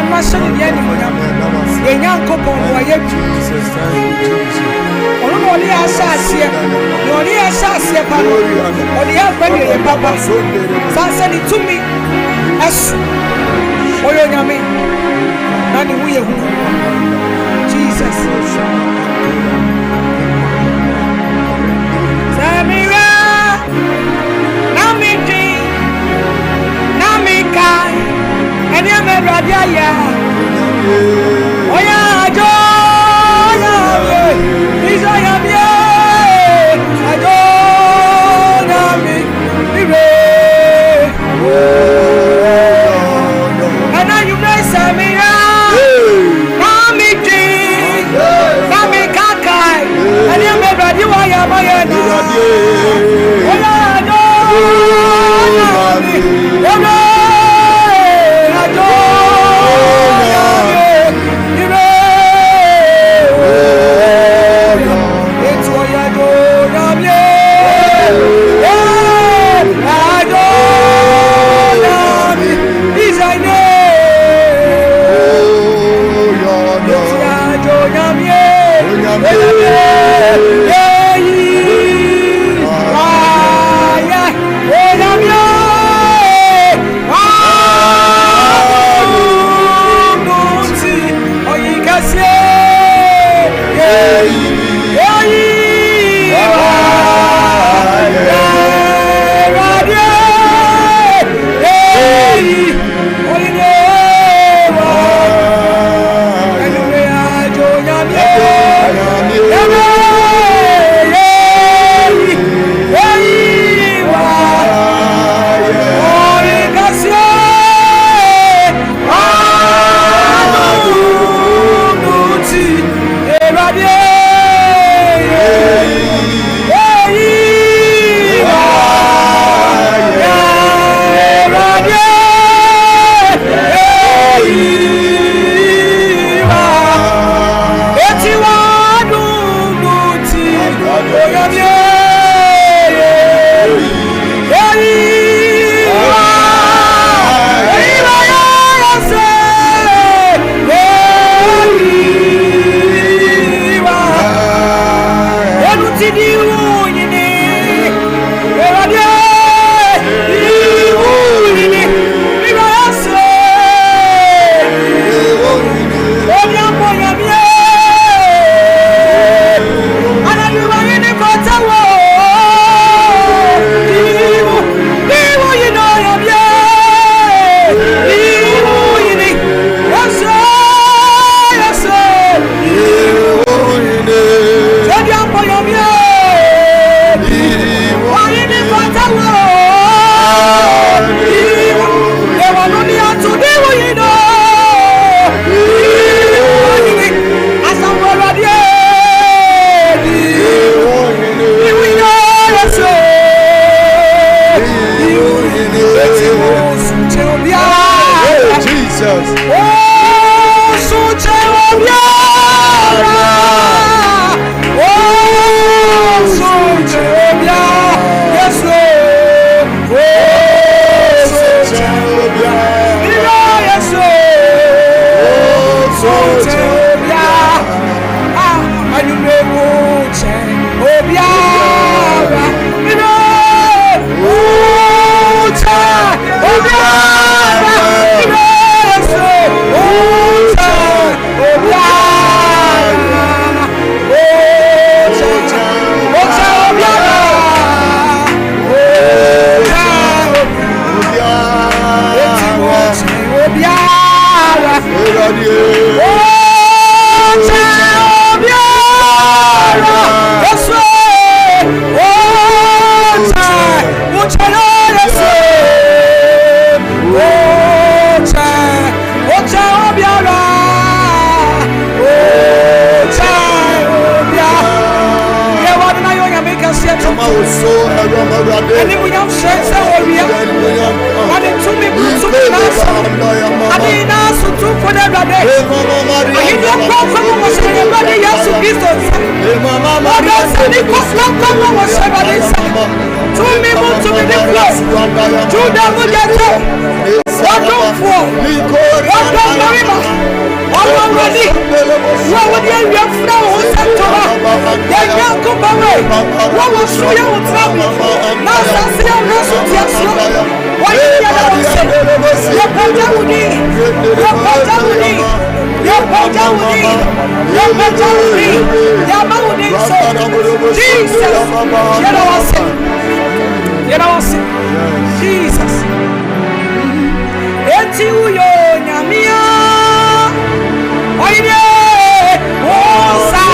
mashini yeni munyama. Yenyanko ponwa yetu. Ono oli asasiye. Oli asasiye pano. Oli afanye ye papa. Sanse ni tumi. Esu. Oyo nyame. Nani huye hu. Jesus. Samira. Namidi. Namikai. Eni ame radia ya. Oya ajo. Oya Izo ya bie. Ajo. Nami. Ibe. And now you know Samira. Namidi. Namikakai. Eni ame radia ya moya na. Oya ajo. Nami. Oya. Judah will get up. What don't fall? What don't bawe. What was so you would tell me? Now that's the answer to your soul. Why you don't say? Your brother would need. Your brother would need. Your brother would need. Your brother would need. Your mother would need. Jesus. You know what I'm saying? You know what I'm saying? Jesus. Eti uyo nyamia. Oye. Osa.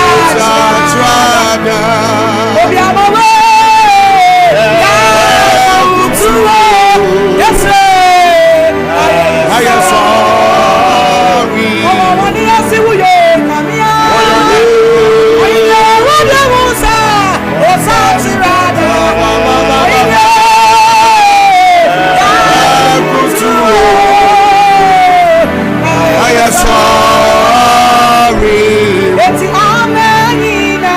Obi amawe. Ya utuo. Yes. I am sorry. Oh, when you see uyo nyamia. Oye. Obi Osa. Osa chirada. Oye. I am sorry. It's Amenina.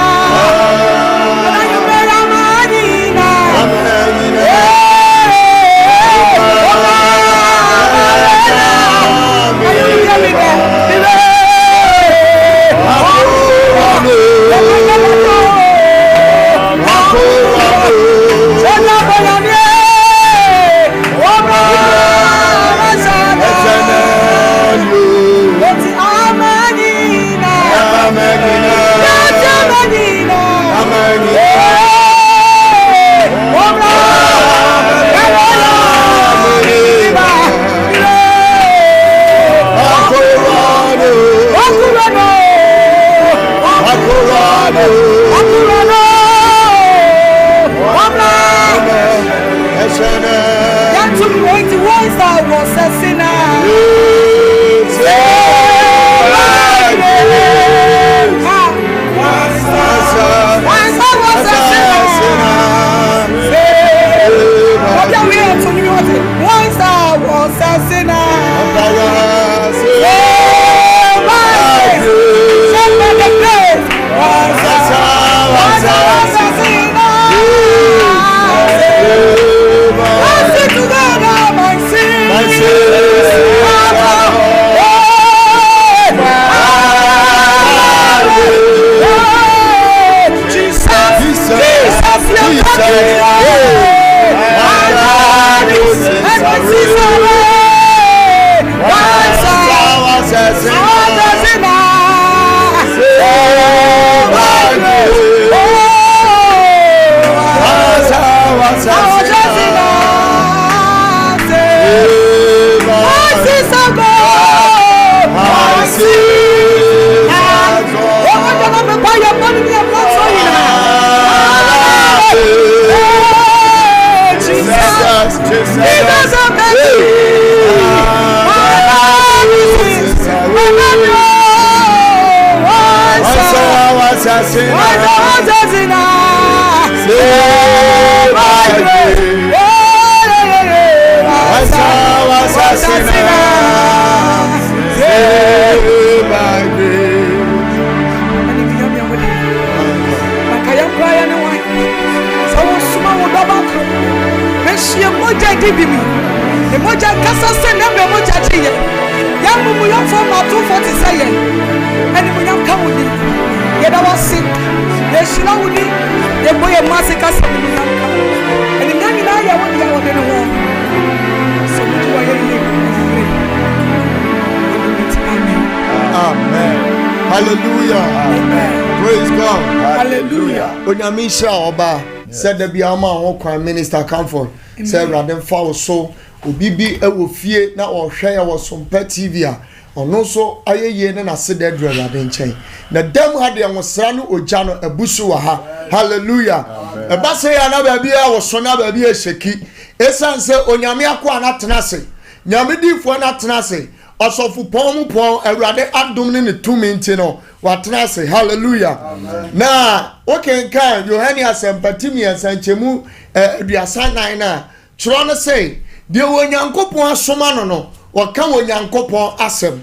Amenina. Hallelujah. Amen. Praise God. Hallelujah. Onyamisha oba said the biama won kwan minister Comfort said radem fa so obibi ewo fie na ohwe ya wo SOMPA TV a ono so ayeye ne na CEDAR radem nchen na dam hade ya wosra no ogya no abusu wa ha. Hallelujah. Eba se ya na ba bia wo so na ba bia sheki esanse onyame akwa na tenase nyame difo na tenase osofu pon pon awurade adom ne tumi nti no watena se. Hallelujah. Amen. Na okay kan Yohania sempatimi asanchemu aduasa nan na tro no say de wonyankopon asoma no no waka wonyankopon asem.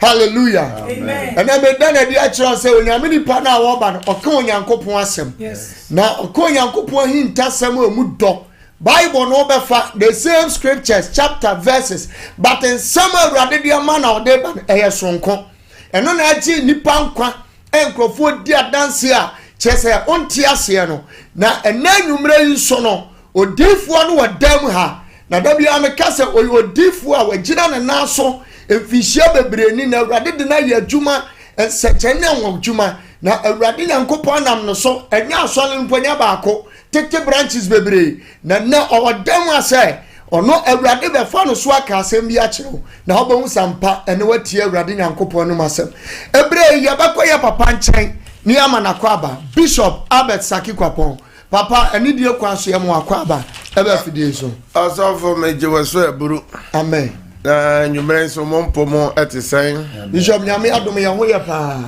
Hallelujah. Amen. And I made a dear child say when you're many partner woman or come wonyankopon asem. Yes. Now ko wonyankopon hintasem o mu do Bible no be fa the same scriptures chapter verses but in some awurade dia man na ode ba sonko eno na achi nipa nkwa enkrofo di adanse a chese onti ase no na ena nwumre nso no odifuo no wadam ha na da bia me kase odifuo a wagina ne naso efihia bebreni na awurade de na ye adwuma ensechene wodwuma na awurade yankopon nam no so enya asole mponya baako tete branches bebre na ɔdam ase ono awurade be fa no so aka asem bi akyew na obahu sampa ene watie awurade yankopon no masem ebre ye bakoye papa nchen ni ama na kwaba Bishop Albert Sakikwapon papa eni die kwaso ye mo akwaba ebe fidie so asofo mejeweso eburu amen na nyumre so mompo mo etisen Bishop nyame adom ye ho ye pa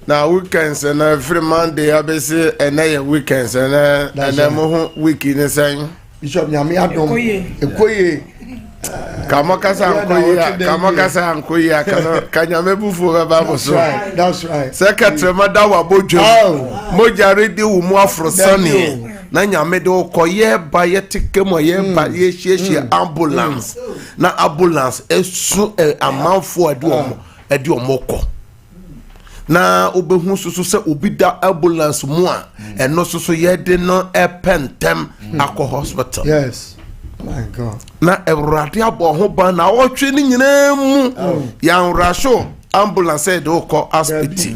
na weekends na every Monday abese ene ye weekends na mo ho week ni sen Bishop nyame adom ekoye kamakasa ankoya kanyame bufu baba boso that's right secretary madawa bojo moja ready wo mu afrosani na nyame de okoye ba yetike mo ye ba ye hiesie ambulance na ambulance esu amanfo ade omoko na obehu susu se obi da ambulance mu a eno susu ye de no epentem akọ hospital yes my God na Ewurade abo ho ba na wotwe ni nyina mu yan rasho ambulance de ko hospital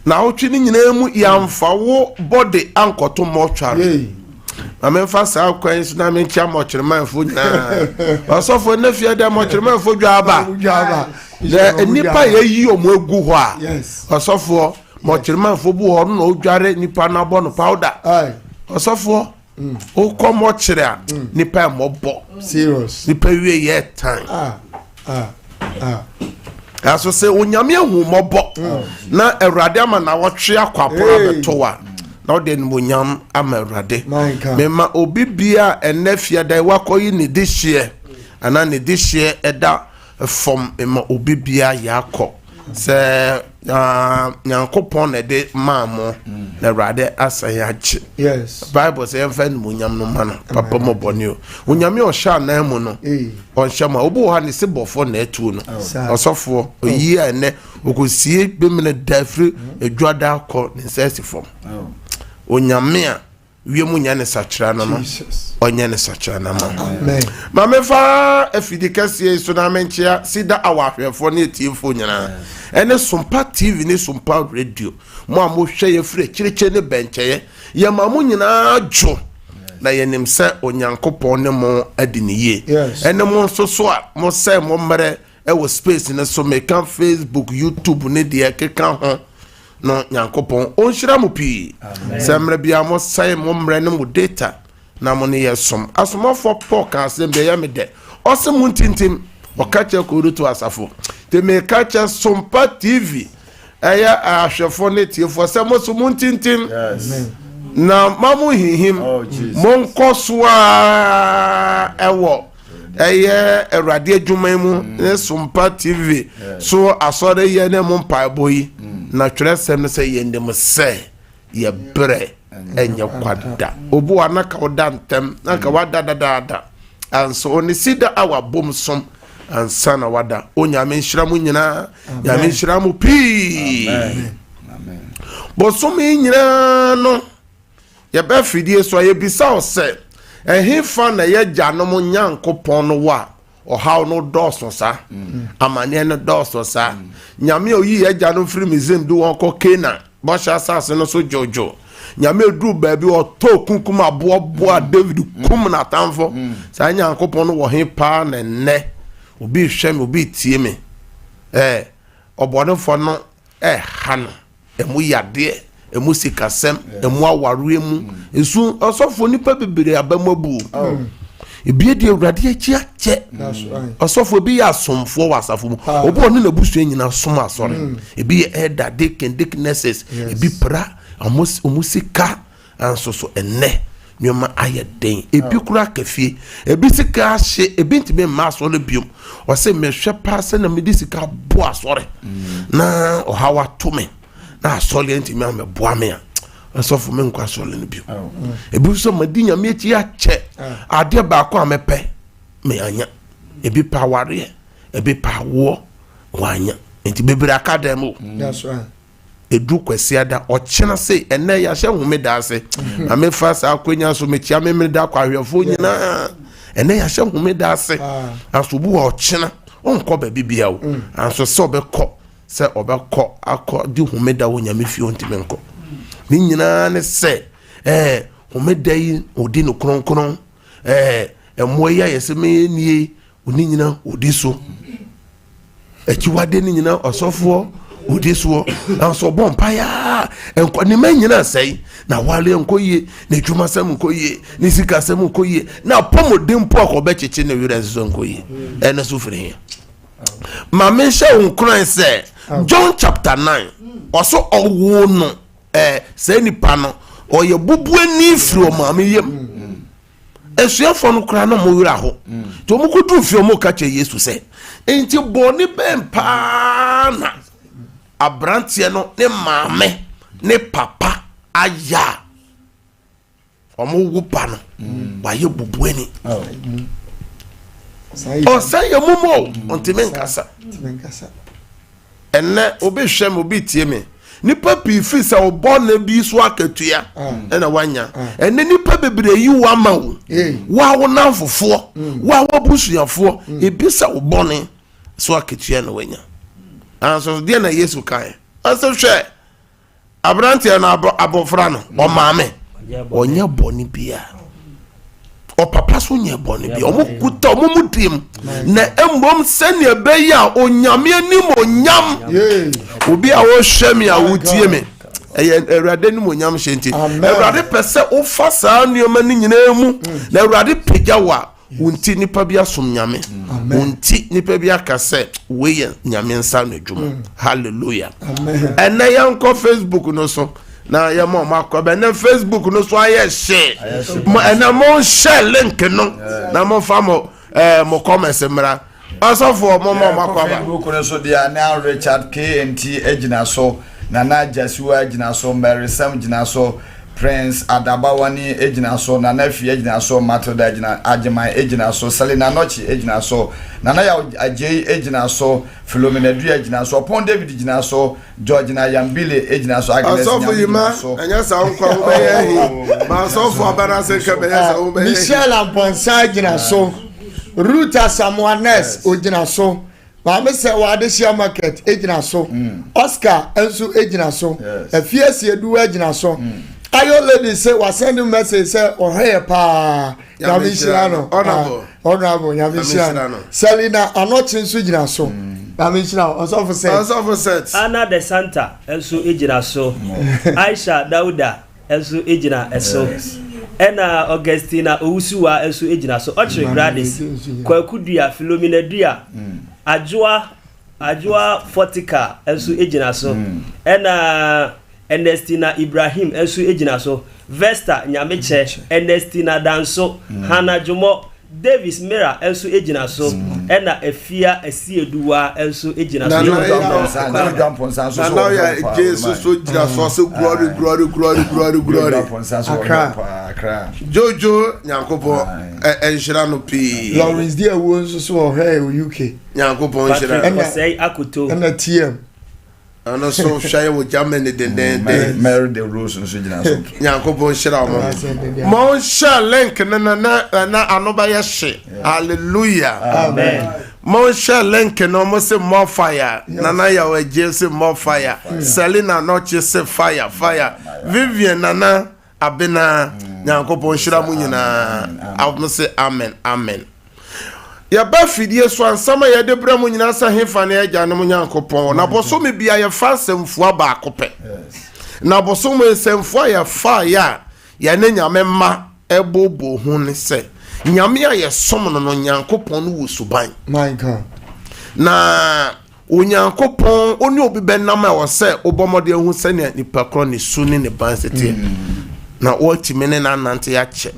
na wotwe ni nyina mu yan fawo body ankoto mortuary amemfa sa kwan so na me ntia mochremanfo nyina osofo na fie de mochremanfo dwaba de nipa ye yi omo egu ho a osofo mochremanfo bu ho no odware nipa na bo no powder osofo o komo kire a nipa mobo serious nipa wie ye time aso se onyame hu mobo na Ewurade ama na wotwe akwapora betowa na ode no nyam ama Ewurade mema obi bia enafia dai wakoyi ni dihye ana ni dihye eda from ema obi bia yakọ se nyankopon na de maamo na Ewurade asayachi yes Bible say enfa no nyam no ma no papa mo boni o onyame o sha na mu no on shama obo ha ni se bofo na etu no osofo oyi ene okosie bemene dafri edwada akọ ni sesifom onyame a wiemu nya ne sachira no no onye ne sachira na ma amen ma me fa afidikase so na menchia CEDAR awahwefo ne tiefo nyina ene SOMPA TV ne SOMPA radio mo a mo hwe ye fire kireche ne bencheye ye ma mo nyina jo na ye nim se onyankopon ne mo adiniye ene mo so a mo se mo mere e wo space ne so me kan Facebook YouTube ne de keka ho no nyankopon onhira mo pi semre bia mo sai mo mre ne mo data na mo ne yesom asomafo podcast dem be ya me de osem ntintim okache ko rutu asafo te me kache SOMPA TV aya ahwefo ne tiefo se mo so ntintim na mamu hihim mon koswa ewo eye Ewurade adwuma mu ne SOMPA TV so asore ye ne mo mpaiboyi na twerɛsɛm ne sɛ yɛndem sɛ yɛbrɛ ɛnyɛ kwada obu anaka oda ntem naka wada dada anso oni CEDAR awabom som ansa na wada onyame nhira mu nyina nyame nhira mu pi amen bosom nyina no yɛbɛ fidie so yɛbisa o sɛ ɛhefa na yɛgya no mo nyankopɔn no wa ohaw no doso sa amane no doso sa nyame oyi eja no firi mizim du won ko Kena bo sha asase no so jojo nyame du baabi o to kunkum aboa David kum na tamfo sa nyankopon no wo he pa na ne obi hwem obi tie me obodefo no ha no emu yade emu sikasem emu aware mu esu osofo nipa bebere abamabu ebie de Ewurade achi ache osofo bi ya somfo wasafo mu obo no na busu nyina som asore ebi elder deaconesses ebi pra omusika ansoso enne nyoma ayeden ebi kura kafie ebi sika ahye ebi ntime ma asore biom o se mehwe paase na medisika bo asore na ohawa to me na asore ntime ameboa me a asofo me nkwa asore no bio ebi so madinya me achi ache ade ba ko amepe me anya ebi pa ware ebi pa wo wanya enti bebere academy that's right edu kwasiada ochena sei ene ya hye homeda ase na me fa sa akwanya so me chia me da kwahwefo nyina ene ya hye homeda ase asobu wa ochena onko ba bibia wo anso se obekọ se obekọ akọ di homeda wo nyame fie ontime nko ni nyina ne se homeda yi odi no kronkron emoya yese me nie oni nyina odi so ekiwade ni nyina osofo odi so anso bompa ya enko ni manyina sei na wale enko ye na dwuma sam enko ye ni sika sam enko ye na pomodin po akobe cheche na wira so enko ye ene so firi ma me hye unkran se John chapter 9 oso owo no se nipa no oye bubu ani firi o ma me yem esuafo no kra na mo wira ho to mo kudu fi o mo ka che Yesu se enti boni bempa na abrantie no ne maame ne papa aya omo wupa no waye bubuani o say yemumo ontime nkasa enne obi hwem obi tie me nipa pifi se obo na bi so akatua ena wanya enne nipa bebre yi wa ma wo wa wo na fofo wa wo busuafo ebi se obo ne so akatua na wanya anso de na Yesu kai anso hwe abrantie na abofra no o maame onye boni bia o papa so nye boni bia o mukuta o mumudim na embom sene be ya onyame anim onyam obi a wo hwe me a wotie me Ewurade ni onyam hyenti Ewurade pese o fa saa nneoma ni nyina mu na Ewurade pegya wa wonti nipa bia som nyame wonti nipa bia kase we nyame nsa no dwuma hallelujah amen ena yanko Facebook no so na ya mo makobe na Facebook no so aye share ena mo share link no na mo fa mo comment mra asofo mo makoba Facebook no so dia na Richard KNT agina so na Jasiwa agina so Mary Sam agina so Prince Adabawani ejina so na Nafi ejina so Matoda ejina Ajema ejina so Selina Nochi ejina so Nana ya Ajay ejina so Philomena Du ejina so Pon David ejina so George na Yambile ejina so Agnes ejina so anya sa nkwa obeyehi ma so fo abana se kebe ya obeyehi Michel Amponsa ejina so Ruta Samuanes ejina so Mama se Wadeshia market ejina so Oscar enso ejina so Afiesi Edu ejina so Ayo lady say was sending message say oh hey pa Yamishirano honorable Yamishirano Selina anochin so gina so Yamishirano also for set Anna de Santa enso ejina so Aisha Dauda enso ejina eso ena Augustina Owusuwa enso ejina so Ochre Gladys Kwakudua Philomena Dua Ajua Fortica enso ejina so ena Ernestina Ibrahim enso ejina so Vesta Nyameche Ernestina Danso Hana Jomo Davis Mira enso ejina so ena Efia Esieduwa enso ejina so na ya Jesus so ejina so glory Accra Jojo Nyankopo enhira no pi Lawrence dia wo nso so hey UK Nyankopo enhira ena say akoto ena TM ana so hwai wo Germany den Mary the Rose no so gina so Nyankopo enhira mo share link na anoba ya hye hallelujah amen mo share link no mo say more fire nana ya we say more fire Selina Noche say fire Vivian nana abena Nyankopo enhira mu nyina I say amen ya ba fidie so ansama ya de bra mu nyina sa hefa na agya no Nyankopon na boso me bia ya fa semfua ba akope na boso me semfua ya fa ya ne nyame ma ebobo hu ne se nyame ya ye som no Nyankopon no wusuban my God na Onyankopon oni obi benam a wo se obomode hu se ne nipa kro ne suni ne bansete na o timene na nante ya che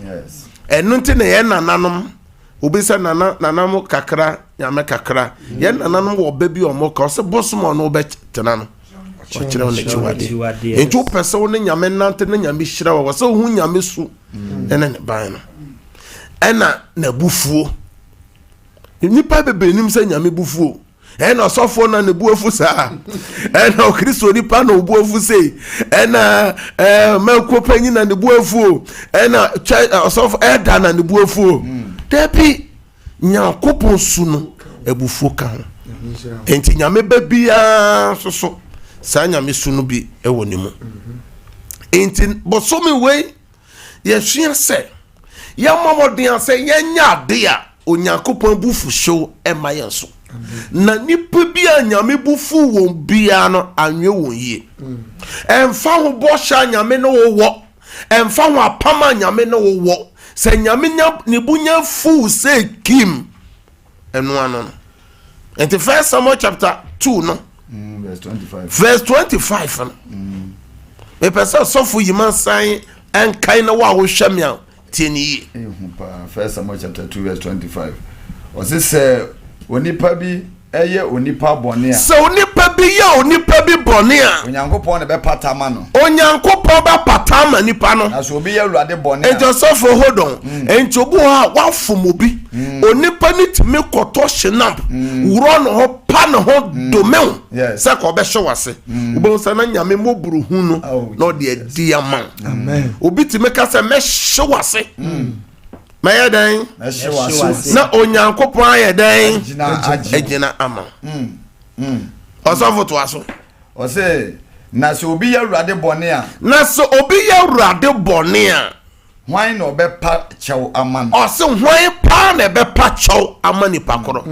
enu nte ne ye nananom obisa nanam kakra nyame kakra ye nanam wo ba bi omoka se bosomo no be tena no o kire on chiwade entu pese wo ne nyame nante ne nyame hira wo se hu nyame su ene ne ban no ena na bufuo nipa bebenim se nyame bufuo ɛna ɔsɔfo na ne buafu saa ɛna okristo nipa na obuafu sei ɛna mako panyi na ne buafu ɛna ɔsɔfo ɛda na ne buafu dabi nyankopɔn su no ebufu ka ho enti nyame ba bia so saa nyame su no bi ɛwɔ ne mu enti bosomi wei yɛhwea sɛ yɛmamɔden sɛ yɛnya ade a onyankopɔn bufu hyew ɛma yɛn so na nipa bi a nyame bufu wɔn bia no anwe wɔn yie ɛmfa ho bɔhyɛ nyame no wɔ ɛmfa ho apam a nyame no wɔ sɛ nyame ne bunya fu sɛ kim ɛno ano no enti 1 Samuel chapter 2 no verse 25 no mepɛ sɛ sɔfo yima san ɛnkae na wo a wohwɛ me a tie ne yie 1 Samuel chapter 2 verse 25 ɔse sɛ onipa bi ɛyɛ onipa bɔne a sɛ onipa bi yɛ onipa bi bɔne a onyankopɔn ne bɛpata ma no onyankopɔn bɛpata ma nipa no na sɛ obi yɛ awurade bɔne a enti ɔsɔfo hodon enti obi hɔ a wafom obi onipa ne tumi kɔtɔ hyenam worɔ ne ho pa ne ho domew sɛ ka ɔbɛhye wase wobɛhu sɛ na nyame mmɔburu hu no na ɔde adi ama obi tumi ka sɛ mɛhye wase mɛyɛ dɛn na onyankopɔn ayɛ dɛn agyina ama ɔsɔfo toa so ɔsɛ na sɛ obi yɛ awurade bɔne a hwan na ɔbɛpa kyɛw ama no ɔsɛ hwan paa na ɛbɛpa kyɛw ama nipa korɔ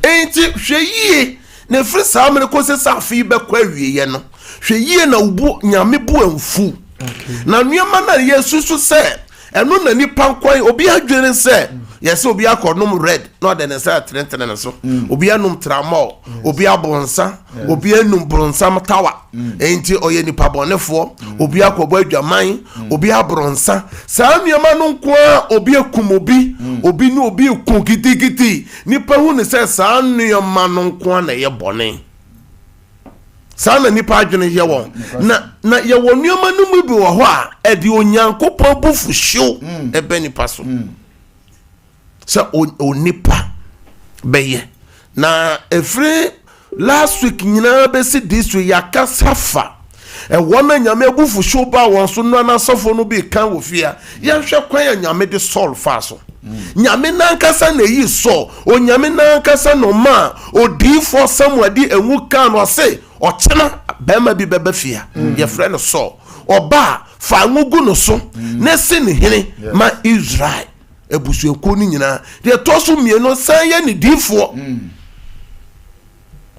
enti hwɛ yie na ɛfiri saa mene kɔsɛ sɛ afei bɛkɔ awieɛ no hwɛ yie na wobu nyame bu amfu na nneɛma na yɛsusu sɛ ɛno na nipa nkwan obi adwene sɛ yɛsɛ obi akɔnom red na ɔde ne nsa atenetene ne so obi anom tramol obi abonsa obi anum bronsam tawa enti ɔyɛ nipa bɔnefoɔ obi akɔbɔ adwaman obi abronsa saa nneɛma no nko a obi akum obi ne obi ku gidigidi nipa hu ne sɛ saa nneɛma no nko a na ɛyɛ bɔne saa na nipa adwene yɛ wɔn na yɛwɔ nneɛma no mu bi wɔ hɔ a ɛde onyankopɔn bufu hyew ɛbɛ nipa so sɛ onipa bɛyɛ na ɛfiri last week nyinaa bɛsi this week yɛakasa fa ɛwɔ na nyame abufu hyew ba wɔn so no anasɔfo no bi kan wɔ fie a yɛhwɛ kwan a nyame de Saul fa so nyame nankasa na eyi Saul onyame nankasa no ma odiifoɔ Samuel di enwu kan no ɔse ɔkyena bɛrima bi bɛbɛ fie yɛfrɛ no Saul ɔba fa ngugu no so na si ne hene ma Israel ebusuekuo ni nyinaa deɛ tɔ so mmienu san yɛ ne diifoɔ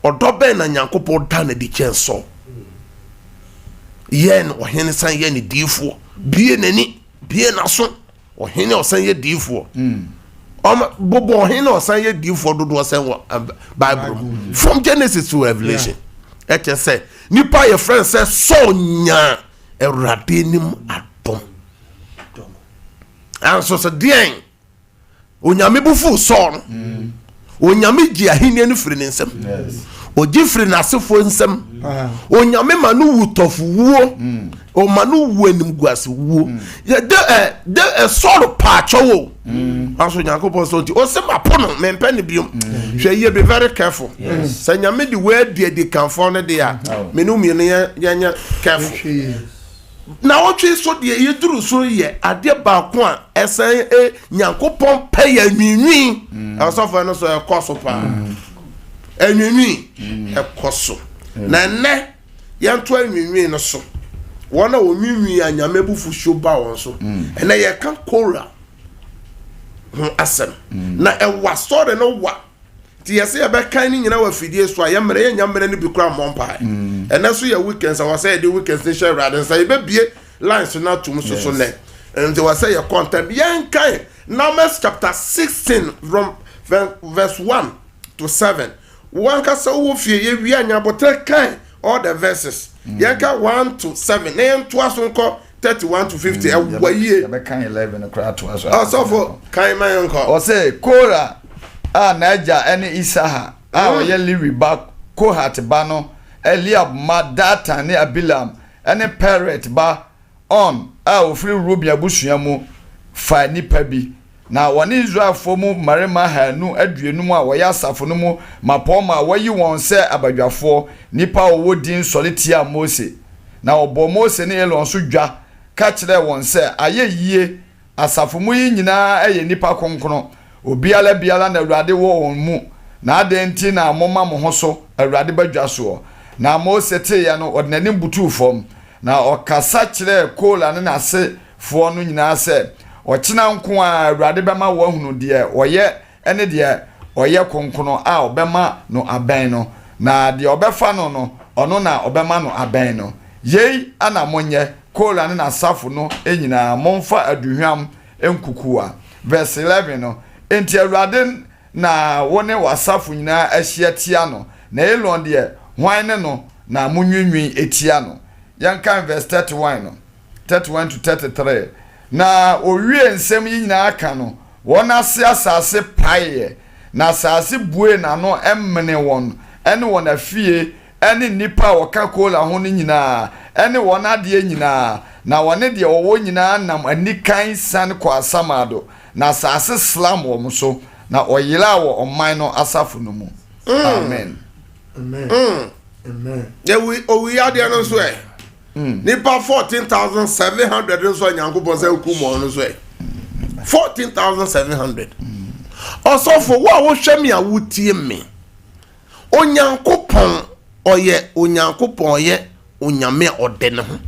ɔdɔ bɛn na nyankopɔn da na di kyɛn Saul yɛn ɔhene san yɛ ne diifoɔ bie n'ani bie n'aso ɔhene ɔsan yɛ diifoɔ bobo ɔhene ɔsan yɛ diifoɔ dodoɔ sɛn wɔ Bible from Genesis to Revelation ɛkyɛ sɛ nipa yɛ friend sɛ Saul nya Awurade nim adom anso sɛ deɛn onyame bufu Saul no onyame gye ahenni no firi ne nsɛm ogye firi n'asefo nsɛm onyame ma no wu tɔfowuo ɔma no wu animguasewuo de Saul paakyɛwo anso nyankopɔn sɛ nti ɔsɛ mapo no mempɛ ne biom hwɛ yie be very careful sɛ nyame de waadi kanfɔ no de a mene mmienu yɛnyɛ careful na ɔtwe so deɛ yɛduru so yɛ adeɛ baako a ɛsɛn nyankopɔn pɛ yɛ nwinwin ɛsɔfo no so ɛkɔ so paa nwinwin ɛkɔ so na nnɛ yɛnto nwinwin no so wɔn a wɔnwinwin a nyame bufu hyew ba wɔn so ɛnɛ yɛka Kora ho asɛm na ɛwa sɔre no wa ti yɛsɛ yɛbɛkan ne nyina wɔ afidie so a yɛmmerɛ yɛnyammerɛ no bi kora mmɔmpae ɛnɛ so yɛ weekends a wɔsɛ yɛde weekends ne hyɛ Awurade nsa yɛbɛbie lines no atom so nɛ nti wɔsɛ yɛ content yɛnkan Numbers chapter 16 from verse 1 to 7 wankasa wo fie yɛwie anyabotrɛ kan all the verses yɛnka 1 to 7 na yɛntoa so nkɔ 31 to 50 ɛwɔ yie yɛbɛkan 11 koraa toa so ɔsɔfo kan ma yɛnkɔ ɔsɛ Kora a n'agya ɛne Isaha a ɔyɛ Lewi ba Kohat ba no Eliab ma Datan ne Abilam ɛne Peret ba On a ofiri Ruben abusua mu fa nipa bi na wɔne Israelfo mu marima hanu aduonum a wɔyɛ asafo no mu mapɔma wɔyi wɔn sɛ abadwafoɔ nipa wɔwɔ din sɔletia Mose na ɔbɔ Mose ne Elon so dwa ka kyerɛ wɔn sɛ ayɛ yie asafo mu yi nyinaa ɛyɛ nipa kronkron obiala biala na Awurade wɔ wɔn mu na adenti na moma mo ho so Awurade badwa so na Mose te ya no ɔde n'anim butu fam na ɔkasa kyerɛ Kola ne n'ase foɔ no nyinaa sɛ ɔkyena nko a Awurade bɛma wo ahunu deɛ ɔyɛ ɛne deɛ ɔyɛ kronkron a ɔbɛma no abɛn no na deɛ ɔbɛfa no no ɔno na ɔbɛma no abɛn no yei ana monyɛ Kola ne n'asafo no nyinaa momfa aduhwam nkukua verse 11 no enti Awurade na wone wasafo nyinaa ahyia tia no na Elon deɛ hwan ne no na munwinwin etia no yankan verse 31 no 31 to 33 na owie nsɛm yi nyinaa aka no wɔn ase asase pae na asase bue na no emmene wɔn ɛne wɔn afie ɛne nipa wɔka Kola ho no nyinaa ɛne wɔn adeɛ nyinaa na wɔne deɛ wɔwɔ nyinaa nam anikan san kɔ asamado na asase slam wɔn so na ɔyela wɔ ɔman no asafo no mu amen amen owi adeɛ no so nipa 14,700 nso Nyankopɔn sɛ hukum no so 14,700 ɔsɔfo wo a wohwɛ me a wotie me Onyankopɔn ɔyɛ onyame a ɔde ne ho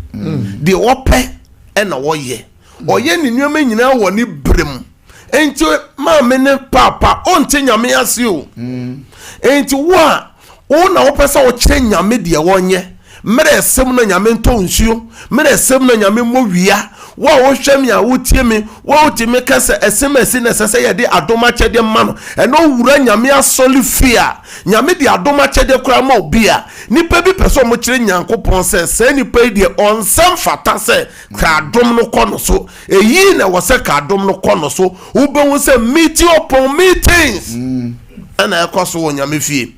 de wɔpɛ ɛna wɔyɛ ɔyɛ ne nneɛma nyinaa wɔ ne brem enti maame ne papa ɔnte nyame ase o enti wo a wo na wɔpɛ sɛ wɔkyerɛ nyame deɛ wɔnyɛ mere esem na nyame ntɔ nsuo mere esem na nyame mowia wo a wohwɛ me a wotie me wo otime ka sɛ esem asi na sɛ yɛ de adoma kyɛde ma no ɛno wura nyame asɔle fia nyame de adoma kyɛde kora ma obi a nipa bi pɛsɛ mo kyerɛ Nyankopɔn sɛ nipa yi de onsam fata sɛ ka adom no kɔ no so eyi na wɔ sɛ ka adom no kɔ no so wo be wo sɛ meeting upon meetings ana ɛkɔ so wɔ nyame fie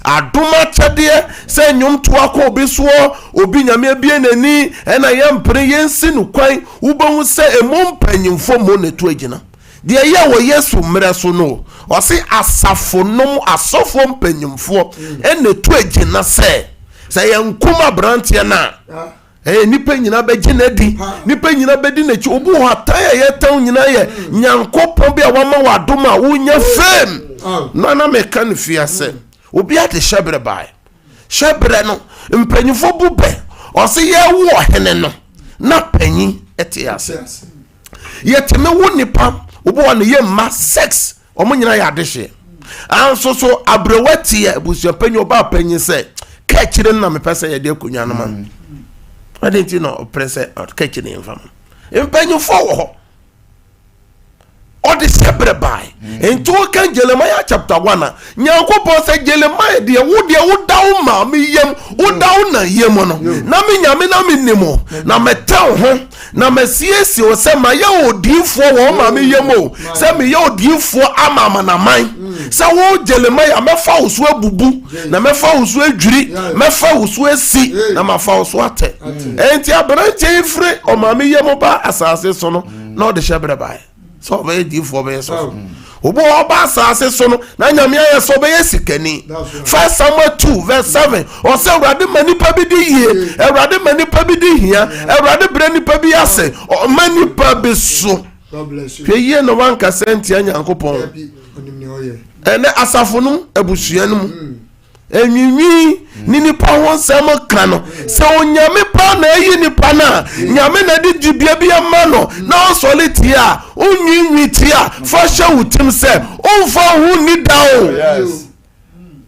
adoma kyɛdeɛ sɛ nnwom toa kɔ obi soɔ obi nyame abie n'ani ɛna yɛmpere yɛnsi no kwan wobɛhu sɛ ɛmu mpanyimfo mo ne to agyina deɛ yɛ wɔ Yesu mmerɛ so no ɔse asafonom asɔfoɔ mpanyimfoɔ ɛna to agyina sɛ yɛnkom aberanteɛ no a nipa nyina bɛgye n'adi nipa nyina bɛdi n'akyi obi wɔ atan a yɛtan nyina yɛ Nyankopɔn bi a wama wɔ adom a wonya fam na meka no fia sɛ obi ate hyɛbrɛ bae hyɛbrɛ no mpanyimfo bu bɛ ɔse yɛwo ɔhene no na panyin ɛte ase yɛteme wo nipa obi wɔ no yɛmma sex ɔmo nyina yɛ adehyeɛ anso so abrɛwa teɛ abusuapanyin ɔba panyin sɛ ka kyerɛ no na mepɛ sɛ yɛde akonnwa no ma ade nti na ɔpere sɛ ka kyerɛ yɛmfa mo mpanyimfo wɔ hɔ ɔde hyɛbrɛ bae enti woka Jeremiah chapter 1 a Nyankopɔn sɛ Jeremiah deɛ woda wo maame yam woda wo na yam no na me nyame na me nim na mɛtɛw ho na masiesie wo sɛ mayɛ odiifoɔ wɔ maame yam o sɛ meyɛ odiifoɔ ama amanaman sɛ wo Jeremiah mɛfa wo so abubu na mɛfa wo so adwiri mɛfa wo so asi na mafa wo so atɛ enti aberanteɛ ifire ɔmaame yam ba asase so no na ɔde hyɛbrɛ bae so be di for be so obo oba asase so no na nyame aye so be sikani 1 Samuel 2 verse 7 o se Awurade manipa bi di hie Awurade manipa bi di hia Awurade bre nipa bi ase manipa bi so God bless you hwie no wanka sentia Nyankopɔn ene asafo no abusua no enwinwi ni nipa ho nsɛm ka no sɛ onyame pa na ayi nipa na nyame na de dibia bia ma no na ɔsɔle tie a onwinwi tie a fa hyɛ wutim sɛ ɔmfa ho ni dawo yes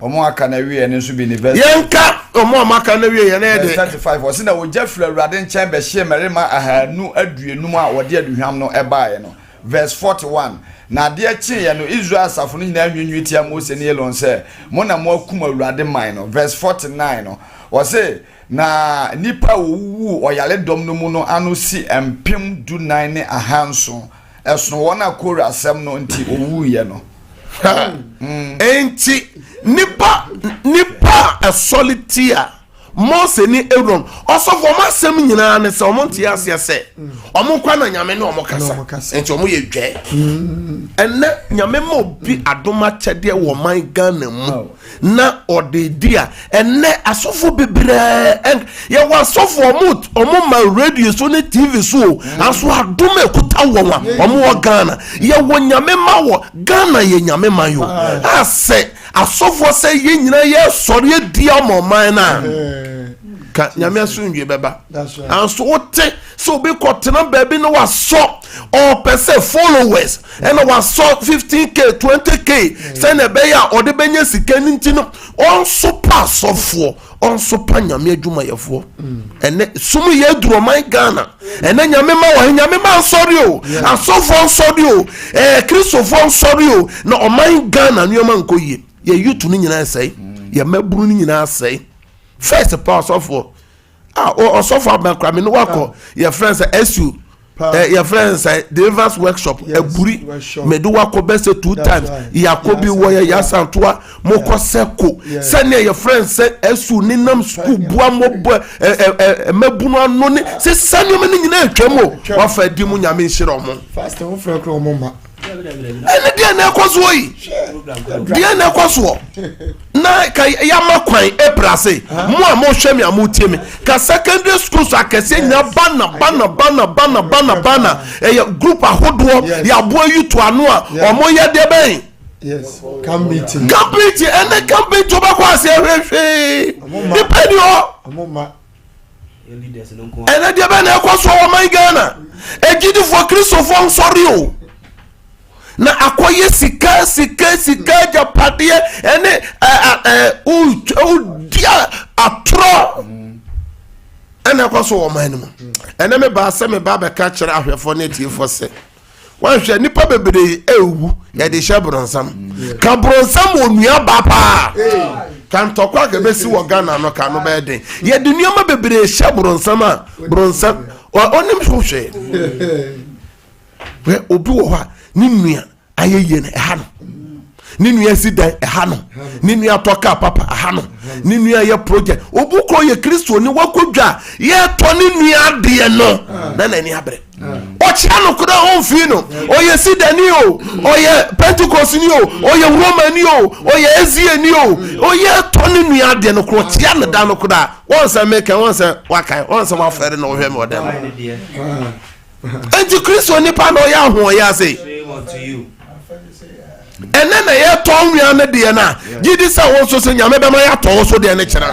omo aka na wie ne nso bi ne verse yenka omo amaka na wie ye na de 35 o se na wo jafra Awurade nkyɛn bɛ hye mmarima ahanu aduenum a wɔde aduhwam no ɛbaaye no verse 41 na de akyi ye no Israel asafo no nyina nwinwi tia Mose ne Elon sɛ mo na mo akum Awurade man no verse 49 no o se na nipa owu oyale dom no mu no ano si empem du 9 ne ahanso ɛsono wona kora asɛm no nti owu ye no enti nipa a solitia Mose ni Aaron osofo masem nyina ne se omonte ase se omokwa na nyame ne omokasa enti omo ye dwe enne nyame ma obi adoma kyede wo man Ghana mu na odedia enne asofo bebre ye wa asofo omo ma radio so ne TV so aso adoma ekuta wo wa omo wo Ghana ye wo nyame ma wo Ghana ye nyame ma yo ase asofo se ye nyina ye sori e dia mo man na ka nyame asunwe beba anso wote so be kotena baby no waso or per se followers and waso 15k 20k say na be ya ode benya sika nti no on so pass on so pa nyame adwuma yefo ene sumu ye duro man Ghana ene nyame ma wo nyame ma sorry o asofo sorry o Christopher sorry o na o man Ghana nyoma nkoye ye yutu ni nyina sai ye maburu ni nyina sai first pass of osofo abakra me no wako your friends SU your friends Deliverance workshop eburi me do wako best 2 times yakobi wo ya santoa moko seko sene your friends SU ni nam school bua mobo mabunu anu ni se sane me ni nyina atwamo wa fa di mu nyame nhire mo fast wo fra kro mo ma ene dia na kwaso yi dia na kwaso na ka ya makwan ebrase mo a mo hwemi amutie me ka secondary school so akese nya bana group ahodo ya bo yutu anu a omo ye de ben yes come meeting and come to ba kwa se hwehwe depend o mo ma ene dia ben na kwaso o man Ghana ejidi for Christopher sorry o na akoye sika japade ene dia atro ene kwaso wo man mu ene me ba se me ba be ka kire ahwefo na tiefo se wan hwe nipa bebere ewu ya de hye bronsam ka bronsam onua ba pa kan tokwa ga besi wo Ghana no ka no be den ye de nuama bebere hye bronsam a bronsam onim hwe we obi wo ha ni nua ayeye na eha no ni nua SEDAR eha no ni nua toka papa eha no ni nua ye project obukro ye Kristo ni wakodwa ye to ni nua de no na ni abre o chia no koda on fi no o ye SEDAR ni o ye Pentecost ni o ye Roman ni o ye Asia ni o ye to ni nua de no kro chia no da no koda won say make won say wakai won say wa fere no hwe me odem Anti Kristo ni pa no ya ho ya say and then I told me on the DNA. Gidi sa also say nyame be ma ya to so de ne kira.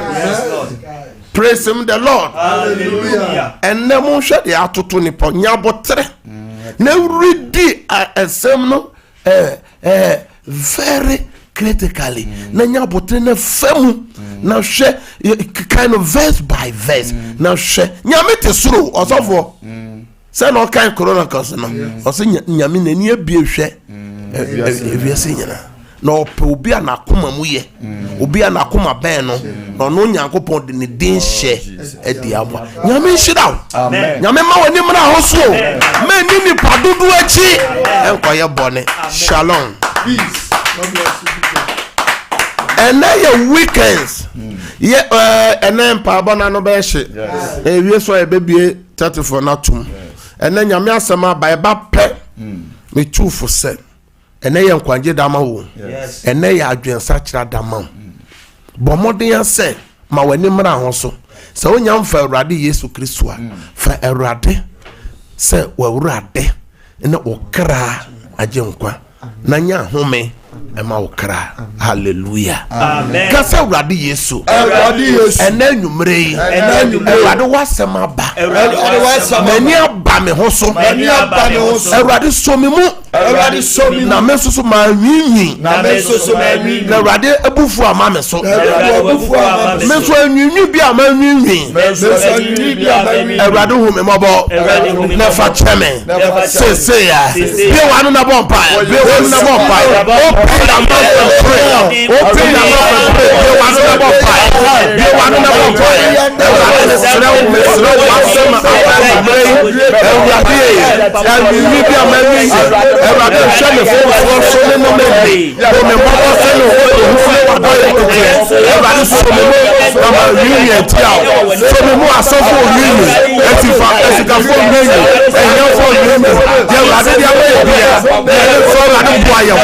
Praise him the Lord. Hallelujah. And na mo hwe de atoto ni po nya botre. Na ready asem no very critically. Na nya botre na famu. Na hwe kind of verse by verse. Na hwe nyame te suro osofo. Say no kind corona cause no. O say nyame na ni abie hwe. Eviase nyina na obi anakoma mu ye obi anakoma ben no no nyankopon de ne din hye edi aba nyame nhira amen nyame ma woni mra hoso ma ni ni padudu achi enkoye bone shalom peace god bless you and now your weekends ye pa bona no be hye ewie so e bebie 34 na tum and then nyame asema ba pe me two for set ene ye nkwanje dama wo ene ye adwensa kira dama bo modern se ma wani mra ho so se onya mfa Awurade Yesu Kristo a fa Awurade se wa Awurade ene okra agenkwa na nya home ema okra hallelujah amen kasa Awurade Yesu ene nwumre yi Awurade wasema ba mani aba me ho so Awurade so me mu na me so ma nwinwi na Awurade abufu ama me so me so nwinwi bi ama nwinwi Awurade hu me mobo na fa cheme se ya bi wanu na bompa bi wanu na bompa open the mouth and pray open the mouth and pray bi wanu na bompa bi wanu na bompa Awurade srew wasema Awurade bi ama nwinwi Everybody show me for so many moments. No me baba say no. Everybody show me. union tia o so me mu asofo union etifa esikafo union enyafo union ye wade dia we bia so wade boye o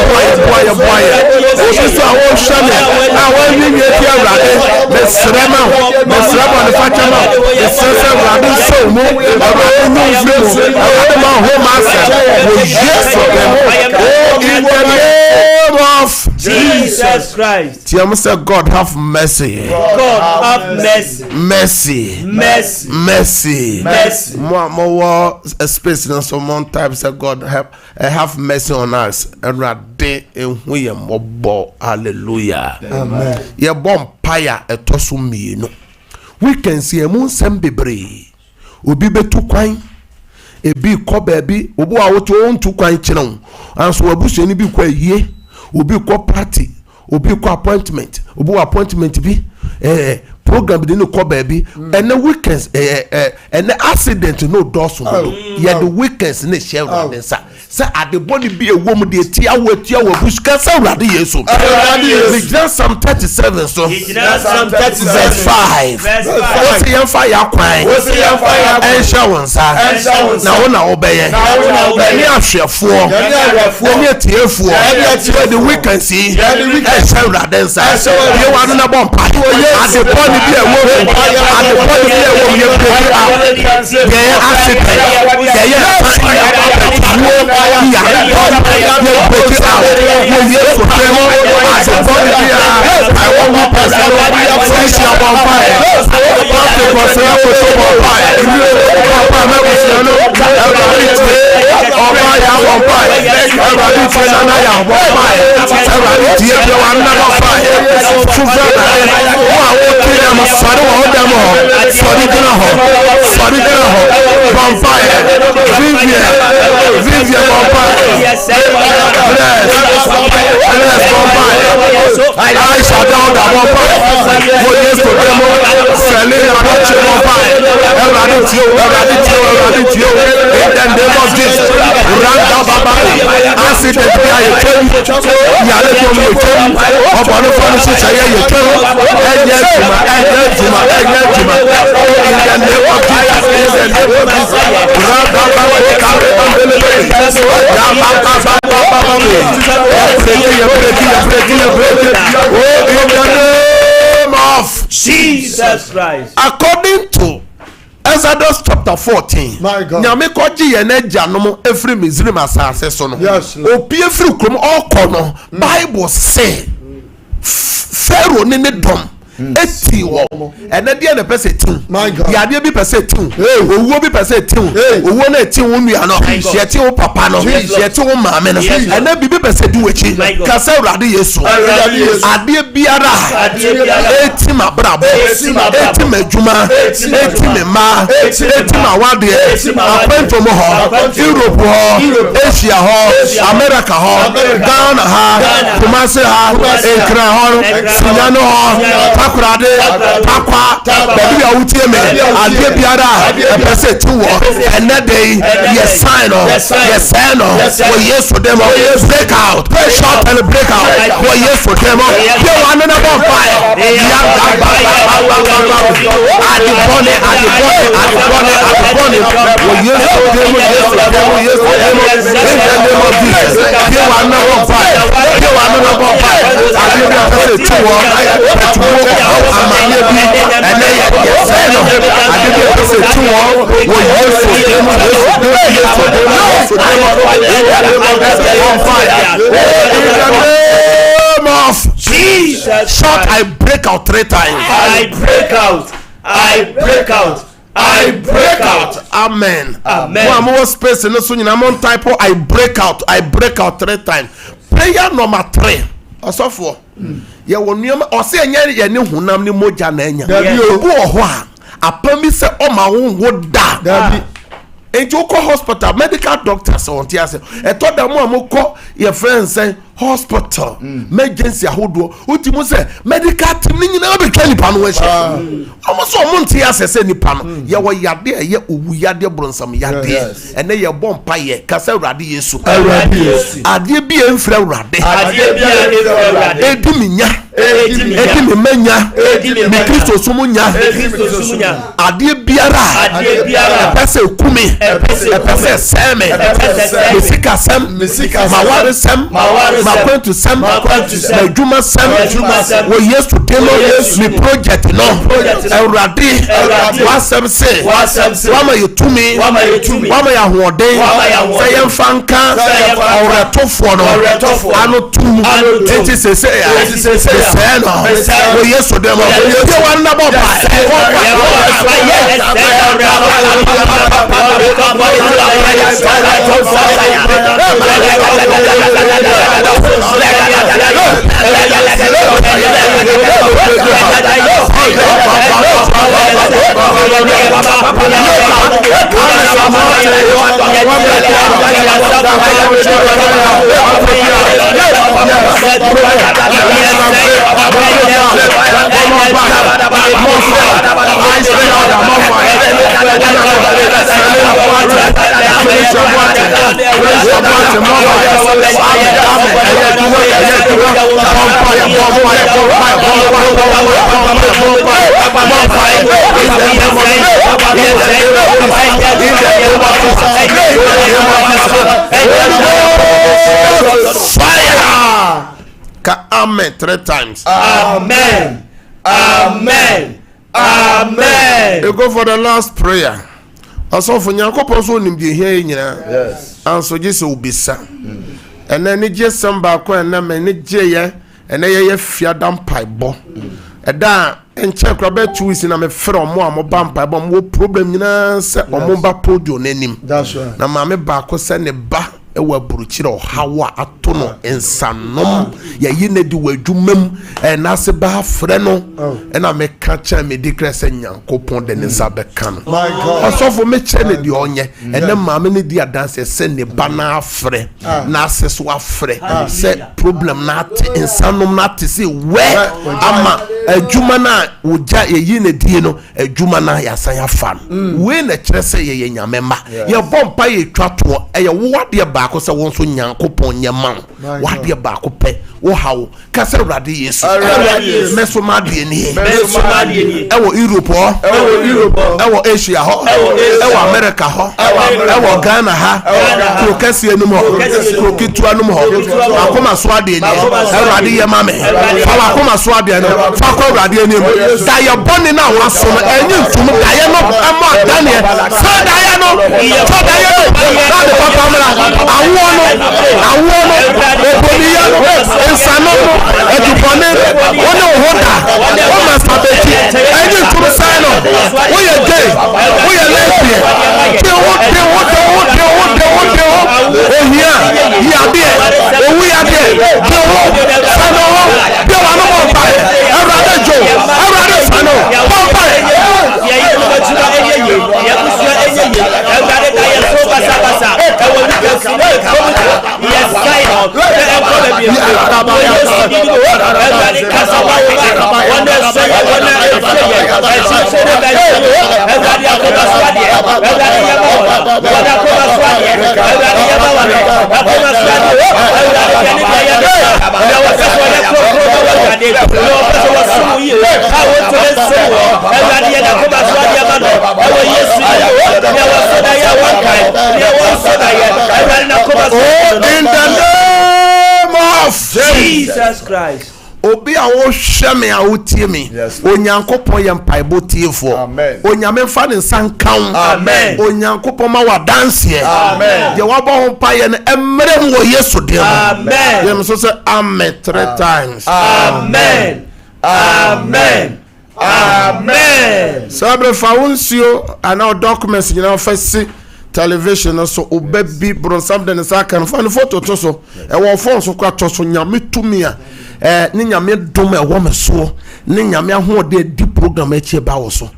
so awo shame awo union tia wade mesrema ne fatama esese wade so mu wade mu wade ma ho masa wo yes for them in the name of Jesus Christ. Tiamu say God have mercy. God have mercy. More a space in some time say God have mercy on us. And rade we mobo. Hallelujah. Amen. Ye bomb paya etosu mienu. We can see a moon sembebre. Obi betu kwan. Ebi ko baby. Obu a wotu on tu kwan chino. Anso abusu ni bi kwa ye. Obi ko party. Obi ko appointment. Obi appointment bi. Program bi no ko baby. And the weekends and the accident no dosu. Yeah, the weekends ne share with sa. Say at the body be a woman the tia bush can say radi yeso. Just some 37 so. Verse 5. What's the fire crying? And show sa. Now na obey. Any afshare for. Any tear for. The weekend see. And say radi sa. You want na bomb. At the body be a woman. At the body be a woman. You break out. Yeah, accident. Yeah. We are break it out. We are for them as a body. I want one person. Finish your bonfire. After person, I put some bonfire. Papa, never see no. Everybody say, oh my, I want fire. Everybody say, I want fire. Everybody say, you want another fire. Who are working them? Sorry, hold them all. Sorry, bonfire. Vivian bonfire. Yes, I shall down the bonfire. For yes to them, selling a bunch of bonfire. Everybody to you. In the name of Jesus. Randa Baba. Accident be a turn. Yale to me turn. Upon the furniture, say you turn. And yes, Juma. In the name of Jesus. Randa of Jesus Christ. According to Exodus chapter 14. My God. Nyame koji yene janom every Misrim asase so no. Yes. Obi every krom okono Bible say Pharaoh ne dom eti wo ene de na pese tin ya de bi pese tin owuo bi pese tin owuo na tin wo nua no ye tin wo papa no ye tin wo maame no ene bi pese di wechi ka se urade yesu ade biara eti mabrabo eti majuma eti mema eti mawade apento mo ho Europe ho Asia ho America ho Ghana ha Kumasi ha Ekra ho Sinyano ho Kurade Papa baby a wutie me ade biara e pese tu wo ene dey yes sign for yes for them break out short and break out for yes for them they want another fire yeah ade bone for yes for them in the name of Jesus they want another fire ade biara pese tu wo amanye bi ene yes no adede pese tu wo yesu of Jesus. Short, I break out 3 times. I break out. Amen. One more space in the soon. I'm on type. I break out 3 times. Prayer number 3. Also for. Ye wonu o se enya ye ne hunam ne moja na enya obu oho a apami se o ma wo da enjo ko hospital medical doctors on tia se eto da mo amoko ye friends say hospital emergency ahodo utimu say medical team ni nyina be twa nipa no ahia almost so monte asese nipa no ye wo yade ye owu yade bronsam yade ene ye bompa ye kasa urade yesu ade bi enfra urade ediminya edimi menya mi Kristo sumunya ade biara pese kumi pese seme misika sem maware sem makwentu sem majuma sem wo yesu demo mi project no urade wasem se wama yutumi wama ya hoden say yemfanka oretofo no ano tum enti sese ya no wo yesu demo ye wanna bo ba Amen 3 times. Amen. Amen. Amen. You go for the last prayer. Also for Nyankopon so nim de hia nyina. Yes. Anso je se obisa. And then ni je samba ko na me ni je ye and ye fiadam paibo. Eda enche kra be 2 weeks na me frɛ omo amobam paibo mo problem nyina se omo ba podio nanim. That's right. Na ma me ba ko se ne ba ewa buruchira hawa atono ensanom ya yine di wadwumam na se ba frɛ no na me ka cha me declare se Nyankopon de ne nsa beka no my god asofo me che ne di onye ene ma me ne di adanse se ne ba na afrɛ na se so afrɛ se problem na ate ensanom na ate se we ama adwuma na woja ye yine die no adwuma na ya san afa no we na kyerɛ se ye nyamema ye bompa ye twato ye wo de ba ko se won so Nyankopon nyema wade ba ko pe wo hawo ka se urade yesu meso ma de ni ewo Europe ewo Asia ho ewo America ho ewo Ghana ha ko kase anum ho ko kitu anum ho akoma so ade ni urade ye ma me fa akoma so ade no fa ko urade ni mu da ye boni na wo so no enyi ntum da ye no ama Daniel sa da ye no to da ye no da de papa mra awono eboniya ensano edupone wona hoda wona sabeti enyi ntum sai no wo ye gay wo ye lesbian de ohia ya de owu ya de sano de wa no mo pa arade jo arade sano papa ya yi mo tuna eyeye ya kusua eyeye arade da ye so basa ewo ni kasi yes sign out e be everybody kasa wa wonder say wonder say everybody akoba swadi everybody yaba wada akoba swadi everybody yaba wada akoba swadi everybody yani yaba na wasa wada ko wada de no wasa wasu yi awo to so everybody yaba akoba swadi yaba no awo yesu ya wasa da ya wankai ya wasa da ya everybody na akoba swadi in the name of Jesus Christ. Obi a wo hwe me a wotie me Onyankopon ye mpaibo tiefo onyame fa ne sankan Onyankopon ma wadanse ye wabo ho paye ne emrem wo Yesu dem ye so say amen 3 times amen sabre fa wonsio ana documents nyina fa si television so obabi bronsam de ne sakan fa ne photo to so e wo phone so kwa to so nyame tumi a ni nyame dom e wo me so ni nyame ahode di program e che ba wo so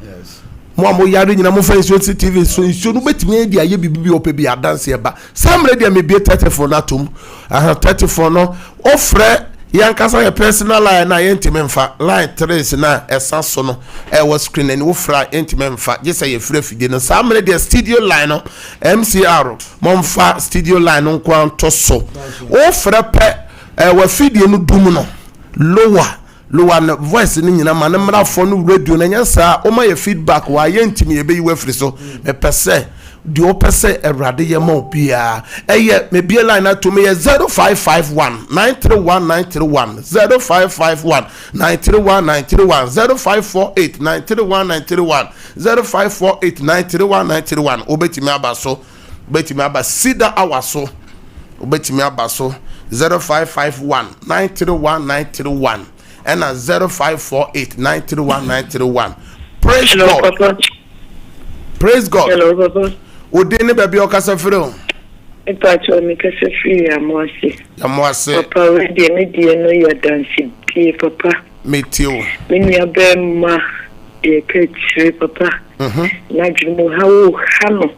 mo yare nyina mo fa nsuo TV so nsuo no betimi di aye bibi ope bi adanse eba samre dia me bi 34 na tom 34 no ofre yankasa your personal line na yentime mfa line 3 na esa so no was screen and ofra yentime mfa je say free fide no samre dia studio line no MCR momfa studio line no kwa to so ofra pe wa fide no dum no lower no voice ni nyina ma na mra fo no radio na nya sa o ma ye feedback wa ye ntimi ye be yi wafri so me pese di o pese erade ye ma obia eye me bia line na to me 0551 931931 0551 931931 0548 931931 0548 931931 obetimi abaso obetimi aba CEDAR awaso obetimi abaso 0551 931931 and 0548 931931. Praise Hello, God. Papa. Praise God. Hello, Papa. Udini baby okasa firo. Ipacho mi kase free amwase. Amwase. Papa we de me de no ya dance pie Papa. Metio. Mini abema e ketche Papa. Na djumo hawo hano.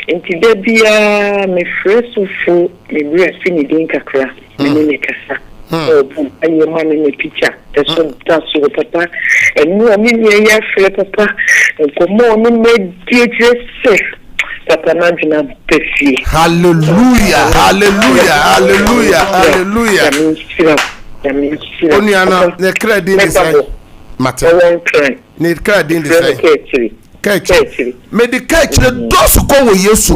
Enti de bia me freso fu me bia fini din kakra. Me kasa. Oh, and your man in the picture. That's what Papa. And no, I mean, yeah, Papa. And come on, me dear, say, Papa, Nagina, Pessi. Hallelujah, hallelujah, hallelujah, hallelujah. Oniana, ne credit is right. Matter. Ne credit is right. Catch. May the catch the doors go with Yesu.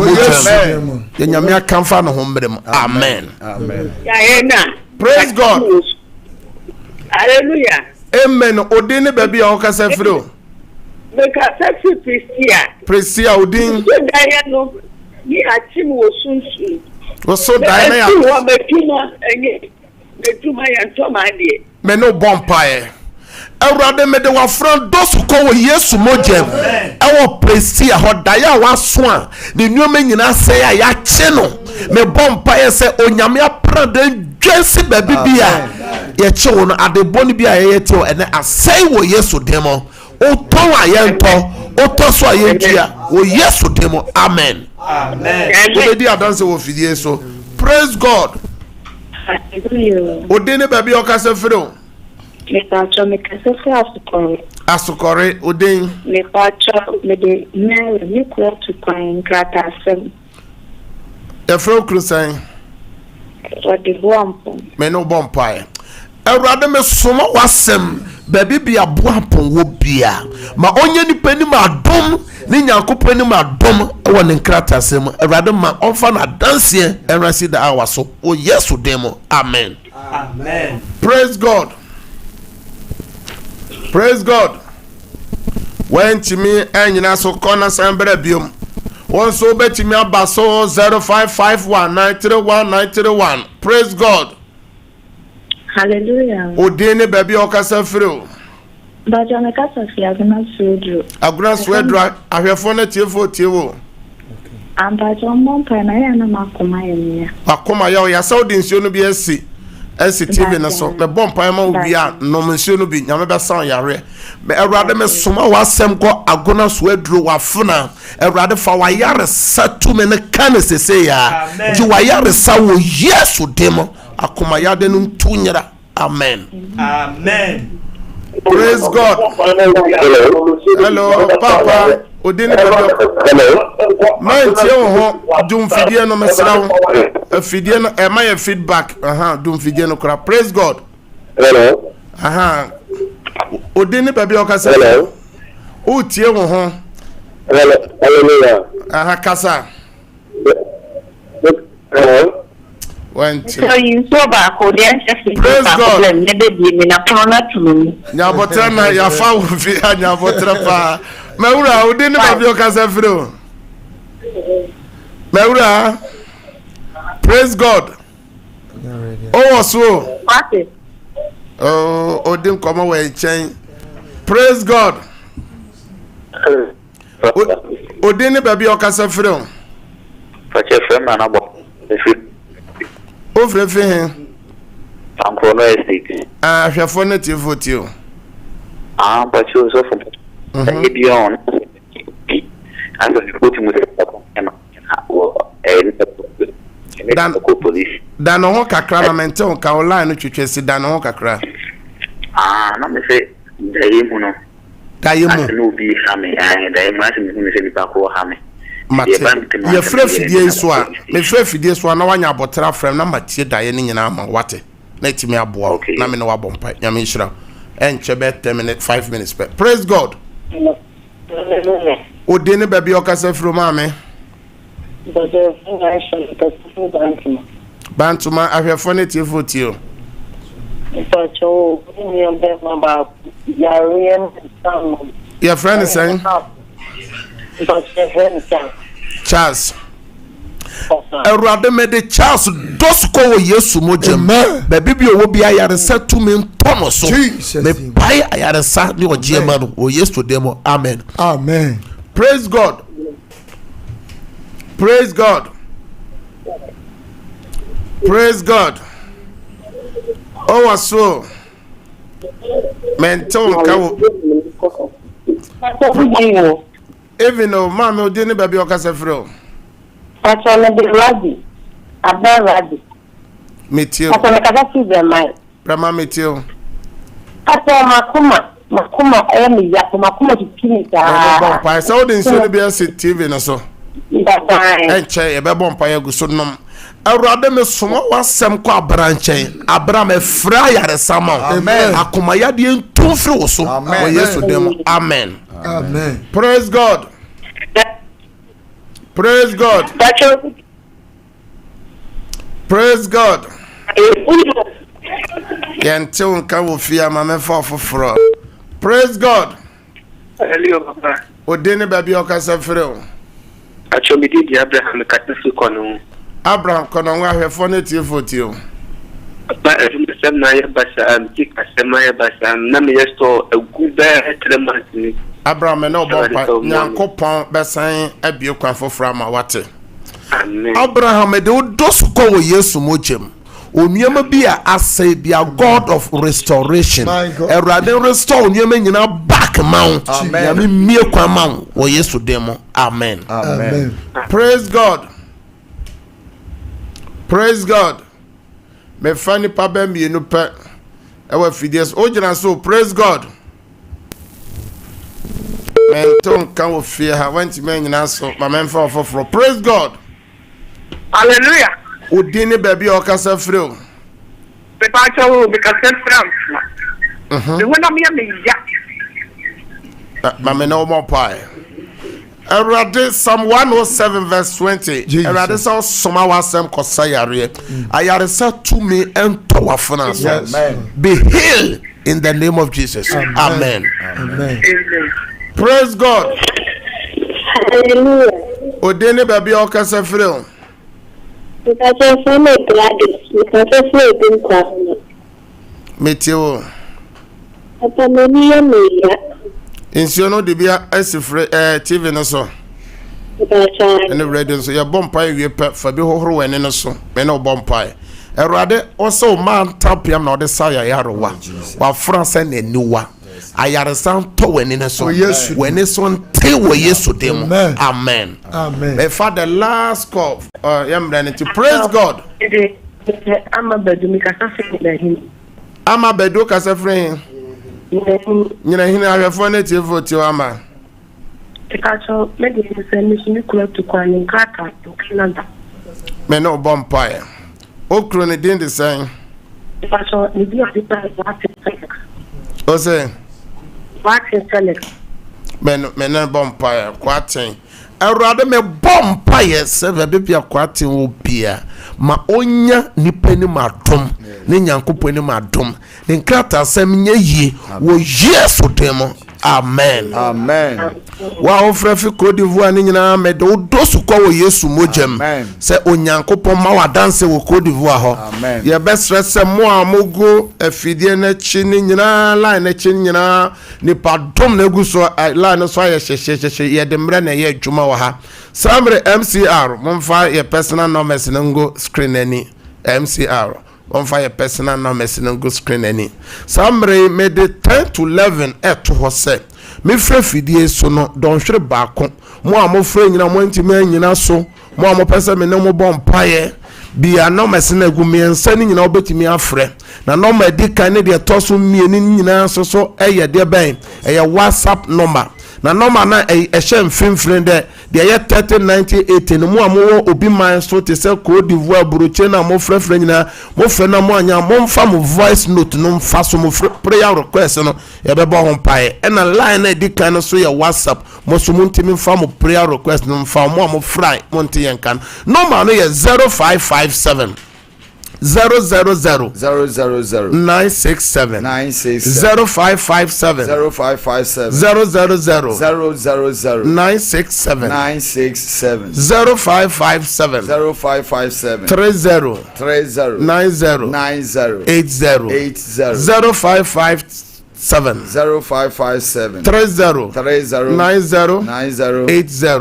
The Yamia come from home. Amen. Amen. Praise God. Hallelujah. Amen. Odini baby okasa fro. Because that's Prisia Odin. So Diana, ni achim wo sunsun. Was so Diana. Wo metuma enye. Metuma ya ntoma de. Me no bonfire. Awurade me de wa front dosu ko wo Yesu mojem. Ewo Prisia ho daya wa so a. Ne nuoma nyina se ya ya che no. Me bonfire se onyame aprade dwensi baby bia. Ye che wo no adeboni bia ye te o ene asai wo Yesu demo. O ton ayento, o to so ayentia. Wo Yesu demo. Amen. Amen. O dey adanse wo fidie so. Praise God. Hallelujah. Odene baby okasa firo. Me pacho me kase fe asukore. Asukore odin. Me pacho me de me ko to kwan grata sem. E fro krusan. What the bomb. Me no bonfire. Awurade me soma wasem baby bia boapon wo bia. Ma onye nipa ni ma dom ni nyankopon ni ma dom e wo ne nkrata sem. Awurade ma onfa na danse enra CEDAR awaso. O Yesu demo. Amen. Amen. Praise God. Praise God. When Chimi enyina so kona sambere biom. Won so betimi abaso 0551 931931. Praise God. Hallelujah. Odene baby okasa firo. Bajo me kase fe aguna sudu. Aguna swedra ahwefo na tiefo tiewo. Ambajo mompa na ya na makoma yenya. Akoma ya saudi nsuo no bi esi TV na so me bompa ma obia no nsuo no bi nyame be san yare. Me Awurade me soma wasem ko aguna swedro wafuna. Awurade fa wa yare satu me ne kan sese ya. Ji wa yare sa wo Yesu demo. Akoma yade no tunyera. Amen. Amen. Praise God. Hello Papa. Odini baby. Man tie wo ho dum fidie no mesra wo. Fidie no e ma feedback. Dum fidie no kra. Praise God. Hello. Odini baby okasa. Hello. O tie wo ho. Hello. Hallelujah. Kasa. Hello. So you so back o dey Praise God. Ne be me na prona tunu. Nya botra na ya fa wo fi nya botra pa. Mawura odini baby okasa firo. Mawura. Praise God. Oh so. What? Oh, odin komo we chen. Praise God. Odini baby okasa firo. Fache frema na bo. O frefe hen. Ankono estate. Hwefo na tiefo tio. Fache so fo. Ebion. asa ni ko ti mu se ko ema wo ni ko police dan ho kakra na mente ka online no twetwesi dan ho kakra na me se dai mu no dai mu no bi ha me dai mu asa me se ni ba ko ha me ye frɛ fidie so a me frɛ fidie so na wanya abotra frɛm na matie dae ne nyina ma wate na timi aboa na me ne wabompa nyame nhira enche be 10 minutes 5 minutes praise god odene baby okasa fro ma me bantuma ahwefo ne tie fotio pacho ni ambe mamba ya rien san your friend is saying Charles Erade me de Charles dosko wo Yesu mojem baby bi owo bi ayaresa tumi ntono so me pai ayaresa ni ojiema no o Yesu demo amen amen praise god praise god praise god oh waso menton kawo even though mama odini baby okasa frɛ pacho na de radi abaradi metio pacho na kasa si be mai prama metio pacho makuma emi ya makuma tikini ta bon pa so den so be TV no so bye enche e be bon pa ya guso nom awurade me soma wasem kwa abranchen abram e fra yare sama amen akoma ya de ntumfiri wo so o Yesu dem amen amen praise god praise god pacho praise god yente unka wo fia ma me fa foforo praise god hello papa odene baby okasa frɛ o pacho mi di Abraham katisi kono Abraham kono wa hwefo ne tie fotio ba sem na ya basa tik asema ya basa na me yesto agube trematini Abraham no bompa nyankopon besan abie kwa foforo ma wate amen Abraham de dosko wo Yesu mojem oniema bi a asay bia God of restoration erade restore oniema nyina back mount ya me mie kwa mount wo Yesu demo amen amen praise god praise god me fani pa ba mienu pe ewa fidies ojina so praise god menton kan wo fie ha wanti men nyina so ma men fa ofoforo praise god hallelujah odine baby okasa freo pe pacho be kasa France de wona me ya ma men no more pie Erade Psalm 107 verse 20 Erade so soma wasem kosa yare ayare sa to me ento wafuna so be healed in the name of Jesus amen amen praise god hallelujah odene baby okasa freo pacho fome Gladys pacho fome dinka meteo papa me ya insio no de bia asifre TV no so pacho ene radio so ya bompa wie pe fa bi hohoro wene no so me no bompa erade oso man tapiam na ode sa ya yarowa wa France na niwa ayare san to wene no so wene so nte wo Yesu dem amen amen me for the last call yamrane to praise god ama bedu mi kasa fe Ibrahim ama bedu kasa frɛ nyina hina ahwefo na tie vote ama pacho me de se mi sumi kula to kwani kaka to Canada me no bompa okro ne din de san pacho ni bi odi pa o say what is select me no bompa kwaten awurade me bompa ye se be bia kwaten wo bia ma onya nipa ni madom ne nyankopɔ ni madom ne nkrata asɛm nya yie wo Yesu demo amen amen wa ofra fi Côte d'Ivoire ni nyina me do dosu kwa wo Yesu mojem se onyankopɔ ma wadanse wo Côte d'Ivoire ho ye besre se mo amogo afidie na chi ni nyina line na chi nyina ni padom na guso line so ye hyehyehye ye de mre na ye adwuma wa ha samre MCR momfa ye personal numbers na ngo screen ani MCR on fire personal numbers no go screen any samre me de 10 to 11 to hose me frɛ fidie so no don hwere baako mo a mo frɛ nyina mo ntimi nyina so mo a mo pese me ne mo bɔ mpaye bia numbers na gu miensa ni nyina obetimi afrɛ na number di kan ne de toso mieni nyina so eye de ben eye WhatsApp number na number na ehye mfimfini de ye 309080 no mo amowo obi man so te se Cote d'Ivoire buroche na mo frɛfrɛ nyina mo frɛ na mo anya mo mfa mo voice note no mfa so mo prayer request no ye be bo ho pae na line na di kan so ye WhatsApp mo so mo ntimi mfa mo prayer request no mfa mo fry mo nti yen kan number no ye 0557 000 967 0557 000 967 0557 30 90 80 0557 30 90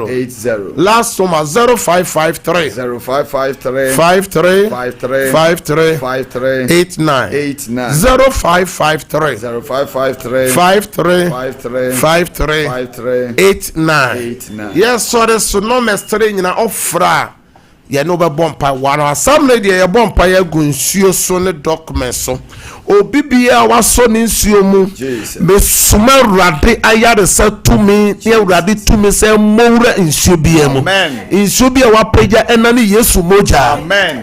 80 last summer 0553 53 89 0553 53 89 yes so the no mestre nyina ofra ye no be bompa wano assembly de ye bompa ye gunsuo so ne document so obibia waso ne nsuo mu me suma rade ayare sa tumi ye rade tumi se mowura nsuo bia mu nsuo bia wapeja enane Yesu moja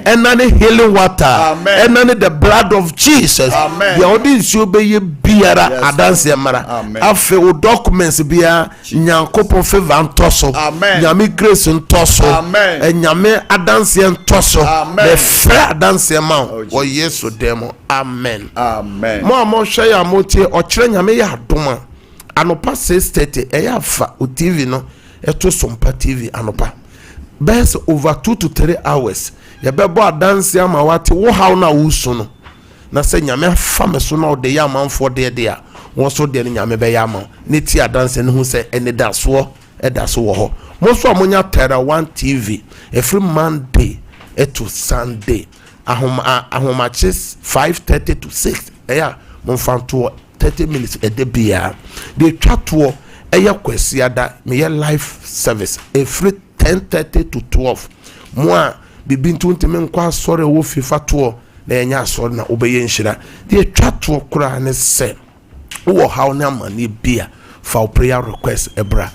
enane healing water enane the blood of Jesus ye odi nsuo be ye biara adanse mara afe o documents bia nyankopon favor ntoso nyame grace ntoso nyame adanse ntoso the fair adanse ma o Yesu demo amen mo hwe ya motie o kire nyame ya adoma anopa 6:30 eya fa o TV no eto SOMPA TV anopa best over 2 to 3 hours ya bebo adanse ama wate wo haw na wusu no na se nyame afa me so na o de ya manfo de a won so de nyame be ya ma ne ti adanse ne hu se ene da so wo ho mo so amonya Terra 1 TV every Monday to Sunday ahomaches 5:30 to 6 mon fanto 30 minutes a day bia they chatwo kwesiada me live service every 10:30 to 12 mo bibintu ntime nkwa sore wo fifa to na enya sore na obeye nhira they chatwo kura ne se wo haw na mani bia for prayer request ebra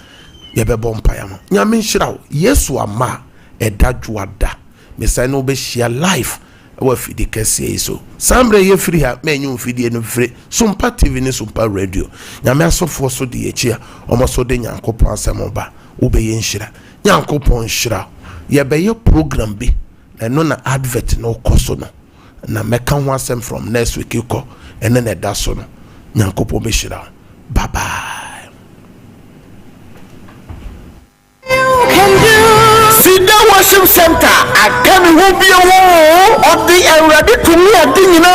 ye be bompa ya nyame nhira Yesu ama edadwada me say no be share life wa fidi kese so sambre ye free ha menyu fidi no free SOMPA TV ni SOMPA radio nyame asofo so de echi a omo so de nyankopon asemoba wo be ye nhira nyankopon nhira ye be ye program bi no na advert no koso no na meka ho asem from next week ko ene na da so no nyankopon be nhira bye bye CEDAR Worship Center akani wo bia wo odi awurade tumi adi nyina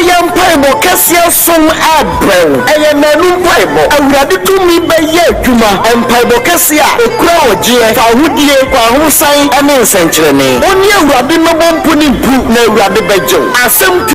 ya mpaibo kese som abrew eye nanu mpaibo awurade tumi be ye adwuma mpaibo kese a okura oje fa hudie kwa ho san ene nsenkyerene oni awurade no bompo ni bu na awurade bejew asem